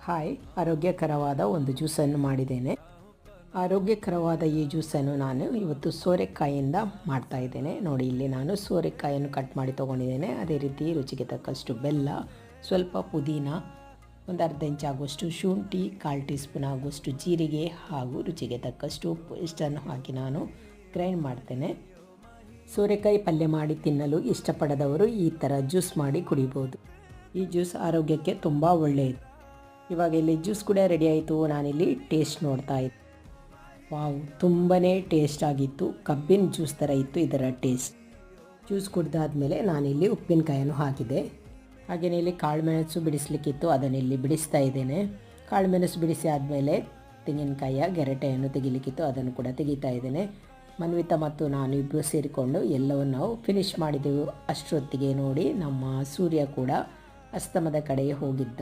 Hi, ಆರೋಗ್ಯಕರವಾದ ಒಂದು ಜ್ಯೂಸನ್ನು ಮಾಡಿದ್ದೇನೆ. ಆರೋಗ್ಯಕರವಾದ ಈ ಜ್ಯೂಸನ್ನು ನಾನು ಇವತ್ತು ಸೋರೆಕಾಯಿಯಿಂದ ಮಾಡ್ತಾ ಇದ್ದೇನೆ. ನೋಡಿ, ಇಲ್ಲಿ ನಾನು ಸೋರೆಕಾಯಿಯನ್ನು ಕಟ್ ಮಾಡಿ ತೊಗೊಂಡಿದ್ದೇನೆ. ಅದೇ ರೀತಿ ರುಚಿಗೆ ತಕ್ಕಷ್ಟು ಬೆಲ್ಲ, ಸ್ವಲ್ಪ ಪುದೀನ, ಒಂದು ಅರ್ಧ ಇಂಚ್ ಆಗುವಷ್ಟು ಶುಂಠಿ, 1/4 ಟೀ ಸ್ಪೂನ್ ಆಗುವಷ್ಟು ಜೀರಿಗೆ ಹಾಗೂ ರುಚಿಗೆ ತಕ್ಕಷ್ಟು ಉಪ್ಪು ಇಷ್ಟನ್ನು ಹಾಕಿ ನಾನು ಗ್ರೈಂಡ್ ಮಾಡ್ತೇನೆ. ಸೋರೆಕಾಯಿ ಪಲ್ಯ ಮಾಡಿ ತಿನ್ನಲು ಇಷ್ಟಪಡದವರು ಈ ಥರ ಜ್ಯೂಸ್ ಮಾಡಿ ಕುಡಿಬೋದು. ಈ ಜ್ಯೂಸ್ ಆರೋಗ್ಯಕ್ಕೆ ತುಂಬ ಒಳ್ಳೆಯದು. ಇವಾಗ ಇಲ್ಲಿ ಜ್ಯೂಸ್ ಕೂಡ ರೆಡಿ ಆಯಿತು. ನಾನಿಲ್ಲಿ ಟೇಸ್ಟ್ ನೋಡ್ತಾ ಇದ್ದೆ. ವಾವ್, ತುಂಬಾ ಟೇಸ್ಟ್ ಆಗಿತ್ತು. ಕಬ್ಬಿನ ಜ್ಯೂಸ್ ಥರ ಇತ್ತು ಇದರ ಟೇಸ್ಟ್. ಜ್ಯೂಸ್ ಕುಡಿದಾದ್ಮೇಲೆ ನಾನಿಲ್ಲಿ ಉಪ್ಪಿನಕಾಯನ್ನು ಹಾಕಿದೆ. ಹಾಗೆಯೇ ಇಲ್ಲಿ ಕಾಳುಮೆಣಸು ಬಿಡಿಸ್ಲಿಕ್ಕಿತ್ತು, ಅದನ್ನಿಲ್ಲಿ ಬಿಡಿಸ್ತಾ ಇದ್ದೇನೆ. ಕಾಳುಮೆಣಸು ಬಿಡಿಸಿ ಆದಮೇಲೆ ತೆಂಗಿನಕಾಯಿಯ ಗೆರಟೆಯನ್ನು ತೆಗಿಲಿಕ್ಕಿತ್ತು, ಅದನ್ನು ಕೂಡ ತೆಗಿತಾ ಇದ್ದೇನೆ. ಮನ್ವಿತಾ ಮತ್ತು ನಾನು ಇಬ್ಬರು ಸೇರಿಕೊಂಡು ಎಲ್ಲವನ್ನು ನಾವು ಫಿನಿಷ್ ಮಾಡಿದೆವು. ಅಷ್ಟೊತ್ತಿಗೆ ನೋಡಿ ನಮ್ಮ ಸೂರ್ಯ ಕೂಡ ಅಸ್ತಮದ ಕಡೆಗೆ ಹೋಗಿದ್ದ.